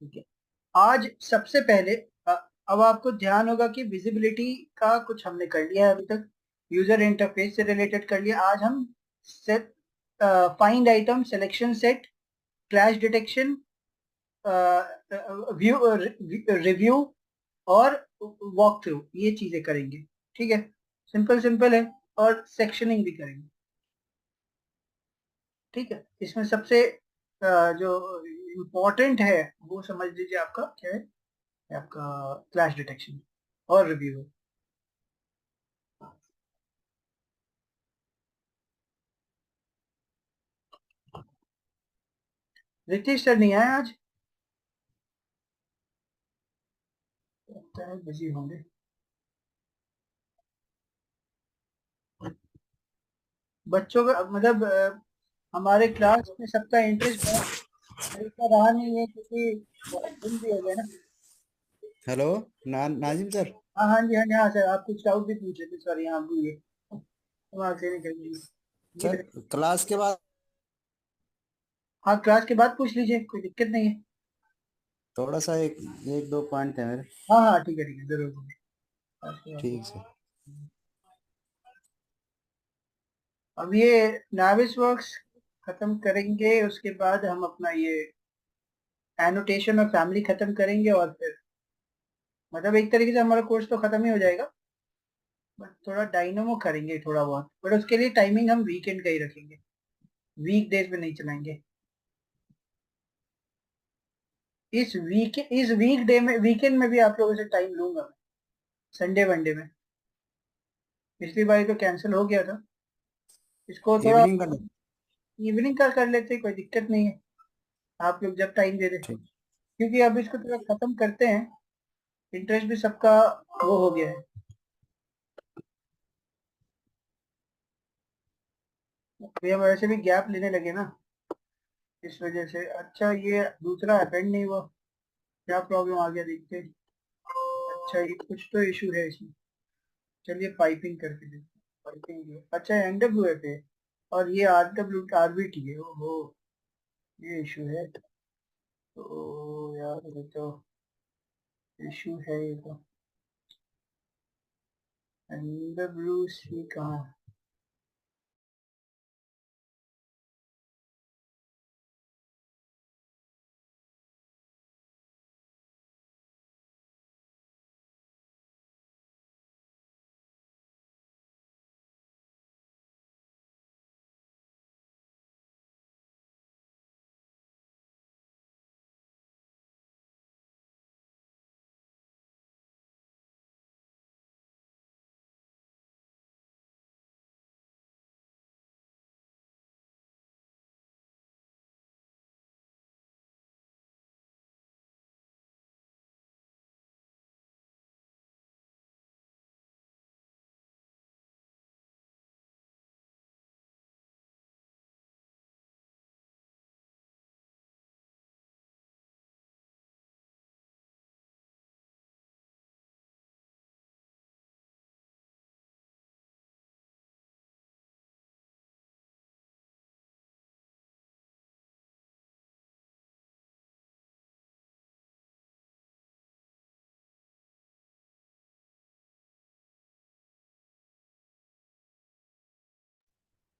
ठीक है। आज सबसे पहले अब आपको ध्यान होगा कि विजिबिलिटी का कुछ हमने कर लिया है अभी तक, यूजर इंटरफेस से रिलेटेड कर लिया। आज हम set, find item, selection set, clash detection, view, review और वॉक थ्रू, ये चीजें करेंगे। ठीक है, सिंपल सिंपल है। और सेक्शनिंग भी करेंगे। ठीक है, इसमें सबसे जो इम्पोर्टेंट है वो समझ लीजिए, आपका क्या है, आपका क्लैश डिटेक्शन और रिव्यू है। रितेश सर नहीं आए आज, लगता है बिजी होंगे। बच्चों का मतलब हमारे क्लास में सबका इंटरेस्ट बहुत हल्का रहा नहीं है, क्योंकि बहुत दिन भी हो गया ना। हेलो। नाजिम सर। हाँ हाँ जी, हाँ जी, हाँ सर, आप कुछ डाउट भी पूछ रहे थे, सॉरी, हाँ भूलिए, दिमाग से निकल गई। सर ये, क्लास के बाद हाँ क्लास के बाद पूछ लीजिए, कोई दिक्कत नहीं है। थोड़ा सा एक एक दो पॉइंट है मेरे। हाँ हाँ ठीक है, जरूर जरूर। क्लास के बाद ठीक सर। अब ये नाविस वर्क्स खत्म करेंगे, उसके बाद हम अपना ये एनोटेशन और फैमिली खत्म करेंगे, और फिर मतलब एक तरीके से हमारा कोर्स तो खत्म ही हो जाएगा। बट थोड़ा डायनामो करेंगे थोड़ा बहुत, बट उसके लिए टाइमिंग हम वीकेंड का ही रखेंगे, वीक डेज में नहीं चलाएंगे। इस वीक डे में, वीकेंड में भी आप लोगों से टाइम लूंगा मैं, संडे वनडे में। पिछली बार तो कैंसिल हो गया था, इसको थोड़ा इवनिंग का इवनिंग का कर लेते, कोई दिक्कत नहीं है, आप लोग जब टाइम दे दे। ठीक। क्योंकि अब इसको थोड़ा खत्म करते हैं, इंटरेस्ट भी सबका वो हो गया है। अभी हम वैसे भी गैप लेने लगे ना, इस वजह से। अच्छा, ये दूसरा अटेंड नहीं हुआ, क्या प्रॉब्लम आ गया देखते हैं। अच्छा, ये कुछ तो इशू है इसमें। चलिए पाइपिंग करके देखते हैं। पाइपिंग, अच्छा एनडब्ल्यू एफ है, और ये आरबीटी है। ओहो, ये इशू है। तो यार ये तो इशू है, ये तो एनडब्ल्यू सी कहाँ है?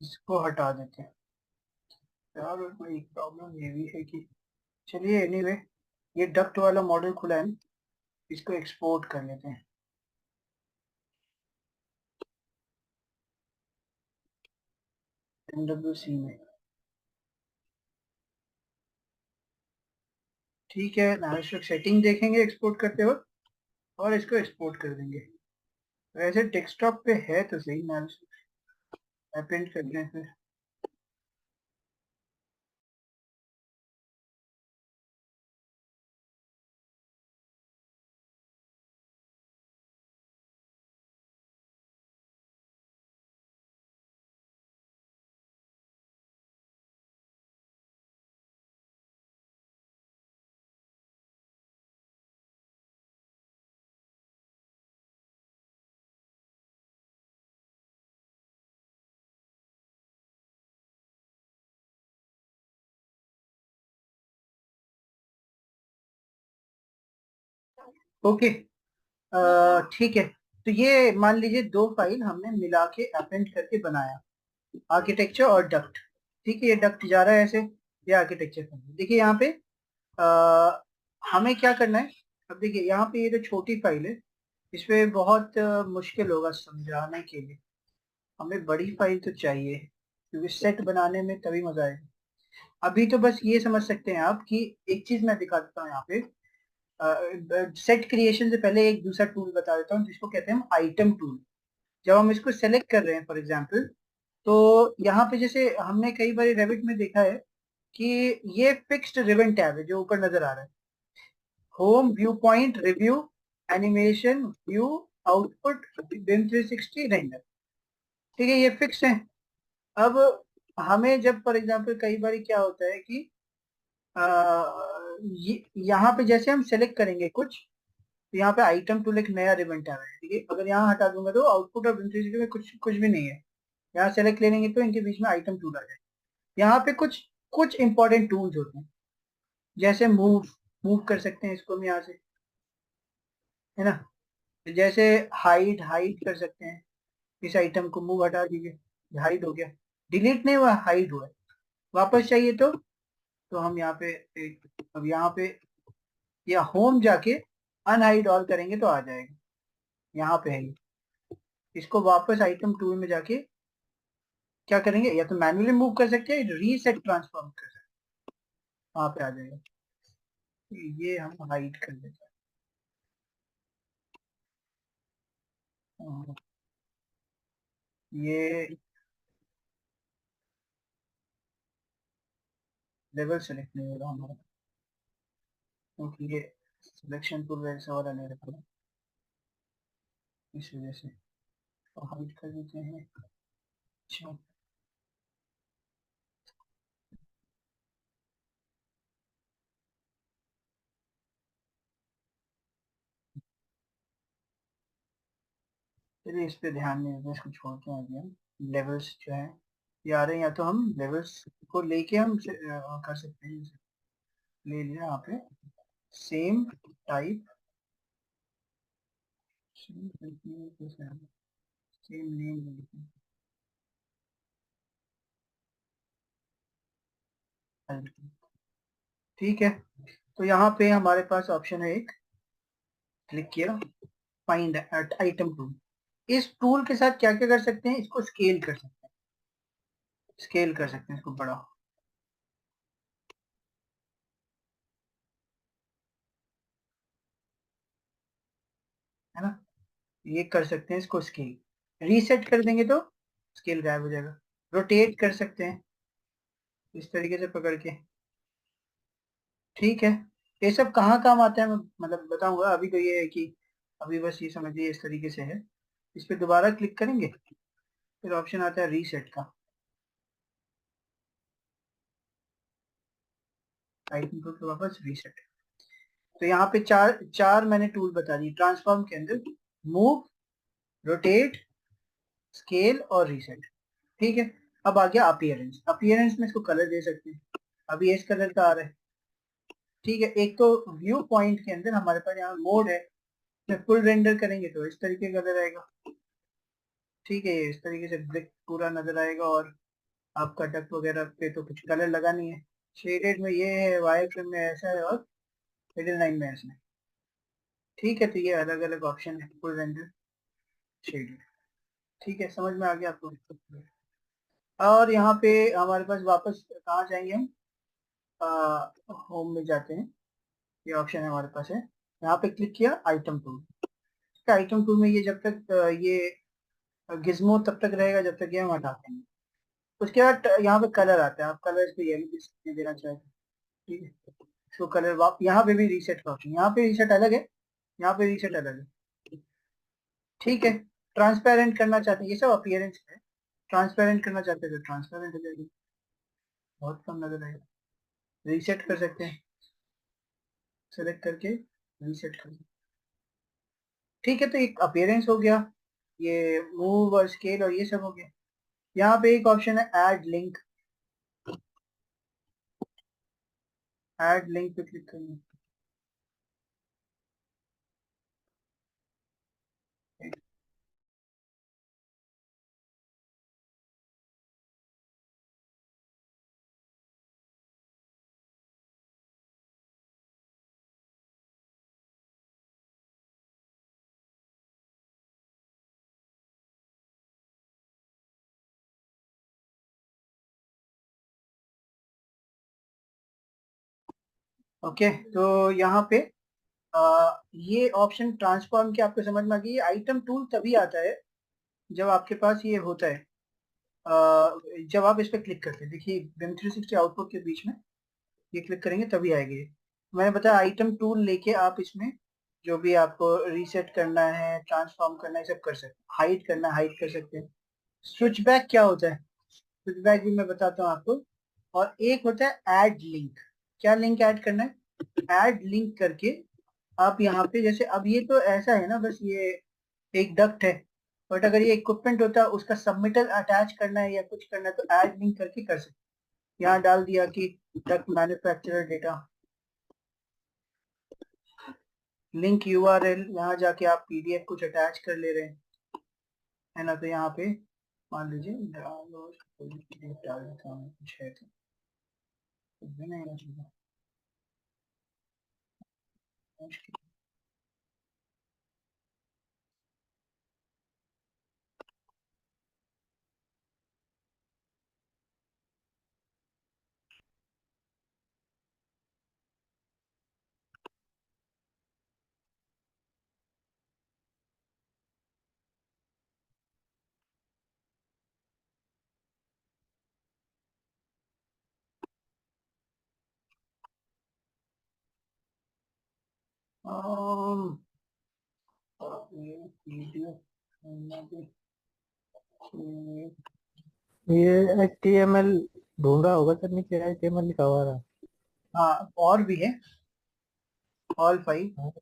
इसको हटा देते हैं यार। और एक प्रॉब्लम ये भी है कि, चलिए एनीवे, ये डक्ट वाला मॉडल खुला है ना, इसको एक्सपोर्ट कर लेते हैं एनडब्ल्यू में। ठीक है, नाइस सेटिंग देखेंगे एक्सपोर्ट करते वक्त, और इसको एक्सपोर्ट कर देंगे। वैसे डेस्कटॉप पे है तो सही, नाइस अपेंड कर लें फिर। ओके, ठीक है। तो ये मान लीजिए दो फाइल हमने मिला के अपेंड करके बनाया, आर्किटेक्चर और डक्ट। ठीक है, ये डक्ट जा रहा है ऐसे, ये आर्किटेक्चर। देखिए यहाँ पे हमें क्या करना है। अब देखिए यहाँ पे ये जो छोटी फाइल है, इसमें बहुत मुश्किल होगा समझाने के लिए। हमें बड़ी फाइल तो चाहिए, क्योंकि सेट बनाने में तभी मजा आएगा। अभी तो बस ये समझ सकते हैं आप कि एक चीज मैं दिखा देता हूँ यहाँ पे। सेट क्रिएशन से पहले एक दूसरा टूल बता देता हूँ, जिसको कहते हैं हम आइटम टूल। जब हम इसको सेलेक्ट कर रहे हैं फॉर एग्जाम्पल, तो यहाँ पे जैसे हमने कई बार रेविट में देखा है कि ये फिक्स्ड रिबन टैब है जो ऊपर नजर आ रहा है। Home, view point, review, animation, view, output, BIM 360, render. ठीक है, ये फिक्स है। अब हमें जब फॉर एग्जाम्पल कई बार क्या होता है कि यहाँ पे जैसे हम सेलेक्ट करेंगे कुछ, तो यहाँ पे आइटम टूल एक नया रिबन टैब है। ठीक है, अगर यहाँ हटा दूंगा तो आउटपुट और बिम 360 में कुछ कुछ भी नहीं है। यहाँ सेलेक्ट ले लेंगे तो इनके बीच में आइटम टूल आ जाए। यहाँ पे कुछ कुछ इंपॉर्टेंट टूल्स होते हैं, जैसे मूव, मूव कर सकते हैं इसको हम यहाँ से, है ना। जैसे हाइड, हाइड कर सकते हैं इस आइटम को, मूव हटा दीजिए, हाइड हो गया। डिलीट नहीं हुआ, हाइड हुआ। वापस चाहिए तो हम यहाँ पे अब यहाँ पे या होम जाके अनहाइड ऑल करेंगे तो आ जाएगा। यहाँ पे है ये। इसको वापस आइटम टूल में जाके क्या करेंगे, या तो मैन्युअली मूव कर सकते हैं, रीसेट ट्रांसफॉर्म कर सकते हैं, वहां पे आ जाएगा। ये हम हाइड कर देते हैं। ये लेवल सेलेक्ट नहीं हो रहा हमारा, क्योंकि ये सिलेक्शन टूल वैसा वाला नहीं रखा, इस वजह से तो हाइड कर देते हैं। अच्छा, चलिए इस पे ध्यान नहीं देते, इसको छोड़ते हैं अभी हम। लेवल्स जो है ये आ रहे हैं, या तो हम लेवल्स को लेके हम कर सकते हैं। जैसे ले लिया यहाँ पे, सेम टाइप, सेम नेम, ठीक है। तो यहाँ पे हमारे पास ऑप्शन है एक, क्लिक किया, फाइंड आइटम टूल। इस टूल के साथ क्या क्या कर सकते हैं, इसको स्केल कर सकते हैं, स्केल कर सकते हैं इसको बड़ा, है ना। ये कर सकते हैं इसको स्केल, रीसेट कर देंगे तो स्केल गायब हो जाएगा। रोटेट कर सकते हैं इस तरीके से पकड़ के। ठीक है, ये सब कहाँ काम आता है मैं मतलब बताऊंगा। अभी तो ये है कि अभी बस ये समझिए इस तरीके से है। इस पे दोबारा क्लिक करेंगे, फिर ऑप्शन आता है रीसेट का, आइटम टूल पे वापस रीसेट। तो यहाँ पे चार चार मैंने टूल बता दी ट्रांसफॉर्म के अंदर, मूव, रोटेट, स्केल और रीसेट। ठीक है, अब आ गया अपीयरेंस। अपीयरेंस में इसको कलर दे सकते हैं, अभी इस कलर का आ रहा है। ठीक है, एक तो व्यू पॉइंट के अंदर हमारे पास यहाँ मोड है, फुल रेंडर करेंगे तो इस तरीके का कलर आएगा। ठीक है, ये इस तरीके से ब्रिक पूरा नजर आएगा, और आपका डक्ट वगैरह पे तो कुछ कलर लगा नहीं है। शेडेड में ये है, वायर फ्रेम में ऐसा है, और मिडिल लाइन में ऐसा है। ठीक है, तो ये अलग अलग ऑप्शन है, फुल रेंडर, शेडेड। ठीक है, समझ में आ गया आपको। और यहाँ पे हमारे पास वापस कहाँ जाएंगे हम, होम में जाते हैं। ये ऑप्शन है हमारे पास है, यहाँ पे क्लिक किया, आइटम टूल। आइटम टूल में ये जब तक ये गिज्मो तब तक रहेगा जब तक ये हम हटाते हैं। उसके बाद यहाँ पे कलर आता है, आप कलर इसको ये भी देना चाहें तो। ठीक है, इसको कलर यहाँ पे भी रीसेट का ऑप्शन, यहाँ पे रीसेट अलग है, यहाँ पे रीसेट अलग है। ठीक है, ट्रांसपेरेंट करना चाहते हैं, ये सब अपीयरेंस है। ट्रांसपेरेंट करना चाहते हैं तो ट्रांसपेरेंट हो जाएगी, बहुत कम नजर आएगा। रीसेट कर सकते हैं, सेलेक्ट करके रीसेट कर सकते हैं। ठीक है, तो एक अपीयरेंस हो गया, ये मूव और स्केल और ये सब हो गया। यहाँ पे एक ऑप्शन है ऐड लिंक, ऐड लिंक पे क्लिक करना। ओके, तो यहाँ पे ये ऑप्शन ट्रांसफॉर्म के आपको समझ में आ गई। आइटम टूल तभी आता है जब आपके पास ये होता है, जब आप इस पर क्लिक करते हैं। देखिए बिम 360 आउटपुट के बीच में ये क्लिक करेंगे तभी आएगी ये। मैंने बताया आइटम टूल लेके आप इसमें जो भी आपको रीसेट करना है, ट्रांसफॉर्म करना है, सब कर सकते हैं। हाइड करना है, हाइड कर सकते हैं। स्विच बैक क्या होता है, स्विच बैक भी मैं बताता हूँ आपको। और एक होता है ऐड लिंक। क्या लिंक ऐड करना है, ऐड लिंक करके आप यहाँ पे, जैसे अब ये तो ऐसा है ना, बस ये एक डक्ट है, बट अगर ये इक्विपमेंट होता है, उसका सबमिटर अटैच करना है या कुछ करना है, तो ऐड लिंक करके कर सकते हैं। यहाँ डाल दिया कि duct manufacturer data, link URL, यहाँ जाके आप पीडीएफ कुछ अटैच कर ले रहे हैं, है ना। तो यहाँ पे मान लीजिए PDF डाल देता हूँ, कुछ है तो कुछ भी नहीं है चीज़ें। ये PDF ये HTML ढूंढ रहा होगा सर, नीचे HTML लिखा हुआ रहा। हाँ और भी है, ऑल फाइल, ऑल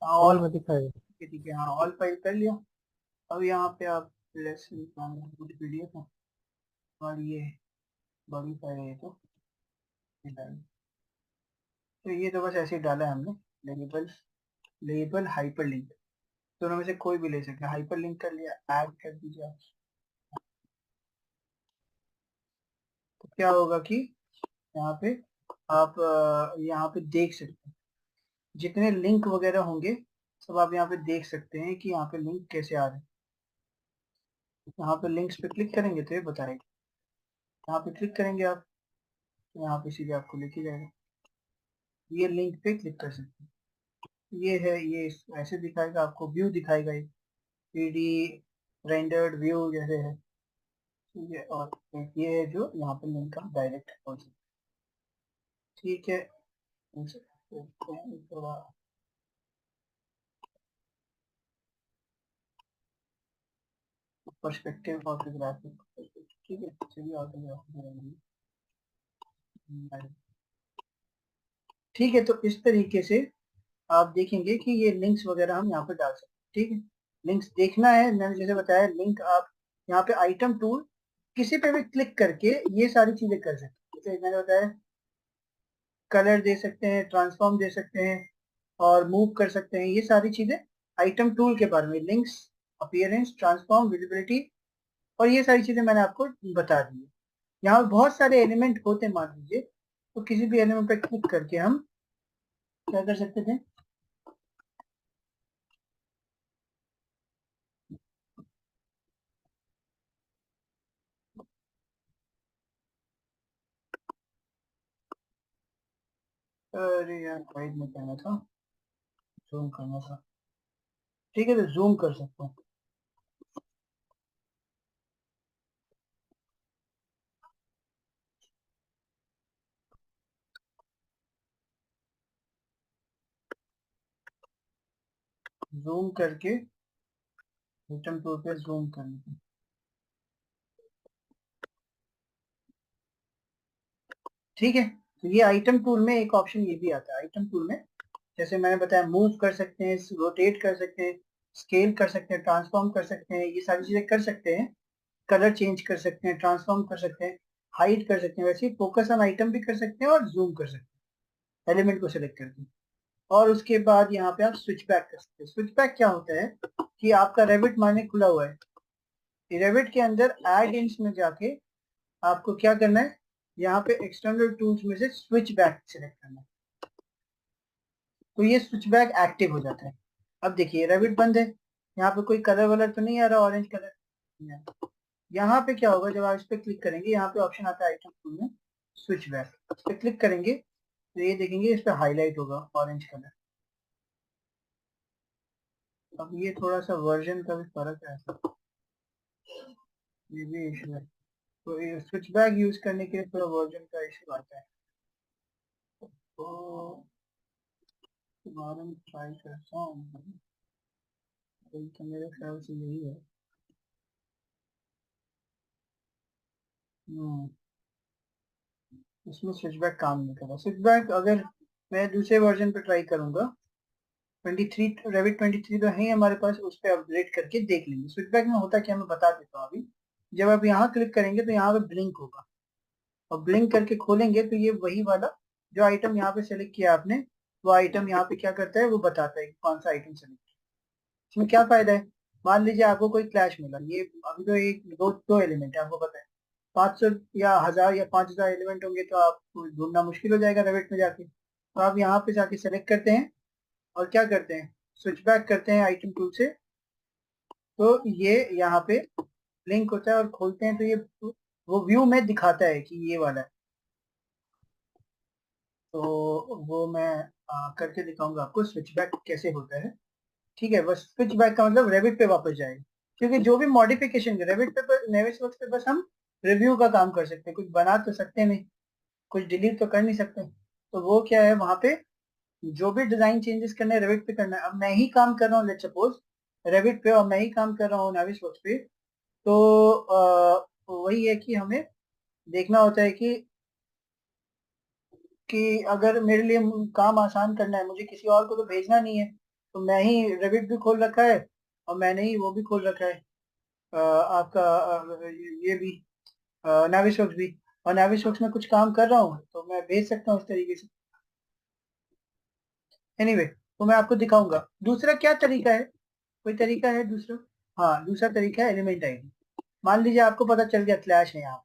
ऑल, में दिखाएगा। ठीक है, हाँ ऑल फाइल कर लिया। अब यहाँ पे आप लेसन पीडीएफ है, और ये बड़ी फाइल है, ये तो ये डाल। तो ये तो बस ऐसे ही डाला है हमने, लेबल, लेबल हाइपर लिंक, दोनों में से कोई भी ले सकते हैं। हाइपर लिंक कर लिया, ऐड कर दीजिए आप। तो क्या होगा कि यहाँ पे आप यहाँ पे देख सकते हैं जितने लिंक वगैरह होंगे, सब आप यहाँ पे देख सकते हैं कि यहाँ पे लिंक कैसे आ रहे हैं। यहाँ पे लिंक्स पे क्लिक करेंगे तो ये बताएगा, यहाँ पे क्लिक करेंगे आप तो यहाँ पे सीधे आपको लेके जाएगा। ये लिंक पे क्लिक कर सकते हैं। ये है, ये ऐसे दिखाएगा आपको, व्यू दिखाएगा, ये 3D रेंडर्ड व्यू जैसे है, ठीक है। और एक ये है जो यहाँ पे लिंक का डायरेक्ट हो सकता है, ठीक है। थोड़ा पर्सपेक्टिव फोटोग्राफिक, ठीक है, चलिए ऑटोग्राफी, ठीक है। तो इस तरीके से आप देखेंगे कि ये लिंक्स वगैरह हम यहाँ पे डाल सकते हैं, ठीक है। लिंक्स देखना है, मैंने जैसे बताया, लिंक आप यहाँ पे आइटम टूल किसी पे भी क्लिक करके ये सारी चीजें कर सकते हैं। जैसे मैंने बताया, कलर दे सकते हैं, ट्रांसफॉर्म दे सकते हैं, और मूव कर सकते हैं, ये सारी चीजें आइटम टूल के बारे में। लिंक्स, अपीयरेंस, ट्रांसफॉर्म, विजिबिलिटी, और ये सारी चीजें मैंने आपको बता दी है। यहाँ पे बहुत सारे एलिमेंट होते हैं, मान लीजिए, तो किसी भी एलिमेंट पे क्लिक करके हम क्या कर सकते थे, अरे यार गाइड में कहना था, जूम करना था, ठीक है, तो जूम कर सकते हैं। जूम करके आइटम टूल पे जूम करना, ठीक है। तो ये आइटम टूल में एक ऑप्शन ये भी आता है। आइटम टूल में जैसे मैंने बताया, मूव कर सकते हैं, रोटेट कर सकते हैं, स्केल कर सकते हैं, ट्रांसफॉर्म कर सकते हैं, ये सारी चीजें कर सकते हैं। कलर चेंज कर सकते हैं, ट्रांसफॉर्म कर सकते हैं, हाइड कर सकते हैं, वैसे ही फोकस ऑन आइटम भी कर सकते हैं और जूम कर सकते हैं एलिमेंट को सिलेक्ट करके। और उसके बाद यहाँ पे आप स्विच बैक कर सकते हैं। स्विच बैक क्या होता है कि आपका रेविट माइनर खुला हुआ है, रेविट के अंदर एड इन्स में जाके आपको क्या करना है, यहाँ पे एक्सटर्नल टूल्स में से स्विच बैक सिलेक्ट करना है, तो ये स्विच बैक एक्टिव हो जाता है। अब देखिए रेविट बंद है, यहाँ पे कोई कलर वलर तो नहीं आ रहा, ऑरेंज कलर। यहाँ पे क्या होगा, जब आप इस पे क्लिक करेंगे, यहाँ पे ऑप्शन आता है आइटम टूल में स्विच बैक, इस पे क्लिक करेंगे तो ये देखेंगे इस पे हाईलाइट होगा ऑरेंज कलर। अब ये थोड़ा सा वर्जन का भी फर्क है, ऐसा ये भी इशू है। तो ये स्विच बैक यूज करने के लिए थोड़ा वर्जन का इशू आता है। तो दोबारा मैं ट्राई करता हूँ, तो मेरे ख्याल से यही है। हम्म, इसमें स्विच बैक काम नहीं कर रहा। स्विच बैक अगर मैं दूसरे वर्जन पे ट्राई करूंगा, 23 रेविट 23 तो है हमारे पास, उस पर अपग्रेड करके देख लेंगे। स्विच बैक में होता क्या मैं बता देता हूँ अभी। जब आप यहाँ क्लिक करेंगे तो यहाँ पे ब्लिंक होगा, और ब्लिंक करके खोलेंगे तो ये वही वाला जो आइटम यहाँ पे सेलेक्ट किया आपने, वो आइटम यहाँ पे क्या करता है, वो बताता है कि कौन सा आइटम सेलेक्ट। इसमें क्या फायदा है, मान लीजिए आपको कोई क्लैश मिला, ये अभी तो एक दो एलिमेंट है आपको पता है, 500 या 1000 या 5000 एलिमेंट होंगे तो आपको ढूंढना मुश्किल हो जाएगा रेविट में जाके। तो आप यहाँ पे जाके सेलेक्ट करते हैं और क्या करते हैं, स्विच बैक करते हैं आइटम टूल से, तो ये यहाँ पे लिंक होता है और खोलते हैं तो ये वो व्यू में दिखाता है कि ये वाला है। तो वो मैं करके दिखाऊंगा आपको स्विच बैक कैसे होता है। ठीक है, बस स्विच बैक का मतलब रेविट पे वापस जाएगा, क्योंकि जो भी मॉडिफिकेशन रेविट पे नेविसवर्क्स पे बस हम रिव्यू का काम कर सकते हैं, कुछ बना तो सकते नहीं, कुछ डिलीट तो कर नहीं सकते। तो वो क्या है, वहां पे जो भी डिजाइन चेंजेस करने हैं रेविट पे करना है। अब मैं ही काम कर रहा हूँ लेट्स सपोज रेविट पे, और मैं ही काम कर रहा हूँ नेविसवर्क्स पे, तो वही है कि हमें देखना होता है कि अगर मेरे लिए काम आसान करना है, मुझे किसी और को तो भेजना नहीं है, तो मैं ही रेविट भी खोल रखा है और मैंने ही वो भी खोल रखा है, आपका ये भी नाविसवर्क्स भी। और नाविसवर्क्स में कुछ काम कर रहा हूँ तो मैं भेज सकता हूँ इस तरीके से। एनीवे तो मैं आपको दिखाऊंगा दूसरा क्या तरीका है। कोई तरीका है दूसरा? हाँ, दूसरा तरीका है एलिमेंट आईडी। मान लीजिए आपको पता चल गया क्लैश है यहाँ,